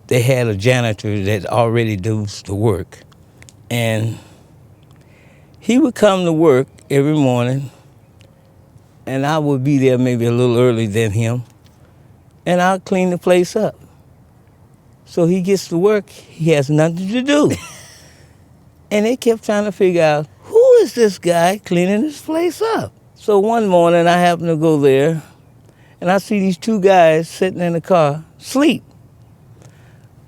they had a janitor that already does the work. And he would come to work every morning, and I would be there maybe a little earlier than him, and I'll clean the place up. So he gets to work, he has nothing to do. And they kept trying to figure out, who is this guy cleaning this place up? So one morning I happened to go there, and I see these two guys sitting in the car, asleep.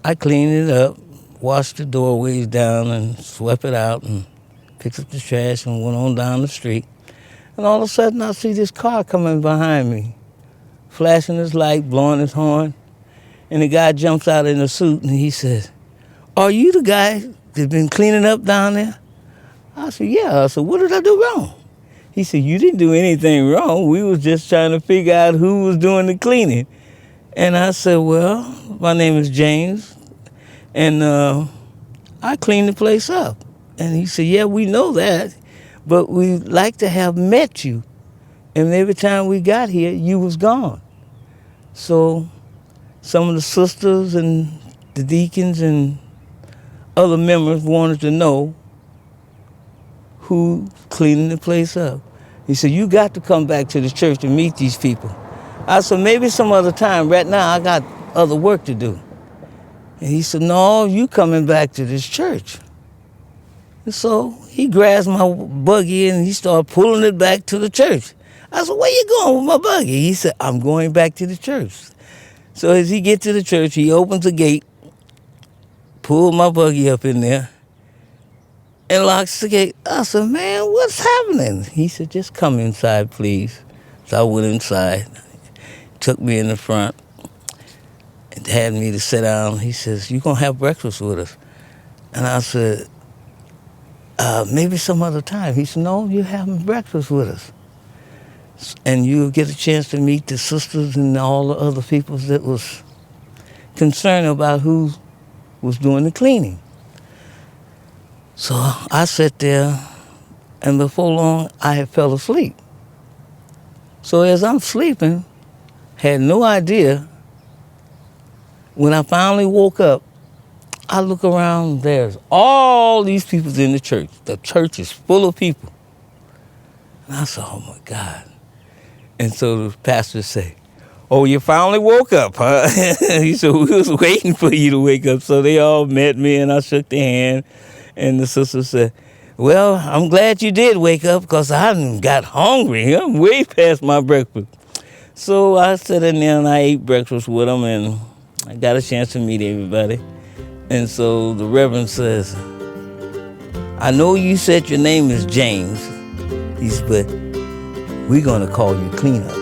I cleaned it up, washed the doorways down and swept it out and picked up the trash and went on down the street. And all of a sudden I see this car coming behind me, flashing his light, blowing his horn. And the guy jumps out in a suit and he says, "Are you the guy that's been cleaning up down there?" I said, "Yeah." I said, "What did I do wrong?" He said, "You didn't do anything wrong. We was just trying to figure out who was doing the cleaning." And I said, "Well, my name is James, and I cleaned the place up." And he said, "Yeah, we know that, but we'd like to have met you. And every time we got here, you was gone." So some of the sisters and the deacons and other members wanted to know who cleaning the place up. He said, "You got to come back to the church and meet these people." I said, "Maybe some other time. Right now, I got other work to do." And he said, "No, you coming back to this church." And so he grabs my buggy and he started pulling it back to the church. I said, "Where you going with my buggy?" He said, "I'm going back to the church." So as he gets to the church, he opens the gate, pulls my buggy up in there, and locks the gate. I said, "Man, what's happening?" He said, "Just come inside, please." So I went inside, took me in the front, and had me to sit down. He says, "You gonna have breakfast with us?" And I said, "Maybe some other time." He said, "No, you're having breakfast with us. And you'll get a chance to meet the sisters and all the other people that was concerned about who was doing the cleaning." So I sat there, and before long, I had fell asleep. So as I'm sleeping, had no idea, when I finally woke up, I look around, there's all these people in the church. The church is full of people. And I said, "Oh my God." And so the pastor said, "Oh, you finally woke up, huh?" He said, "We was waiting for you to wake up." So they all met me and I shook their hand. And the sister said, "Well, I'm glad you did wake up because I done got hungry. I'm way past my breakfast." So I sat in there and I ate breakfast with them and I got a chance to meet everybody. And so the Reverend says, "I know you said your name is James." He said, "But we're going to call you Cleanup."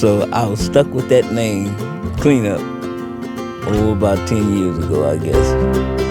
So I was stuck with that name, Cleanup, about 10 years ago, I guess.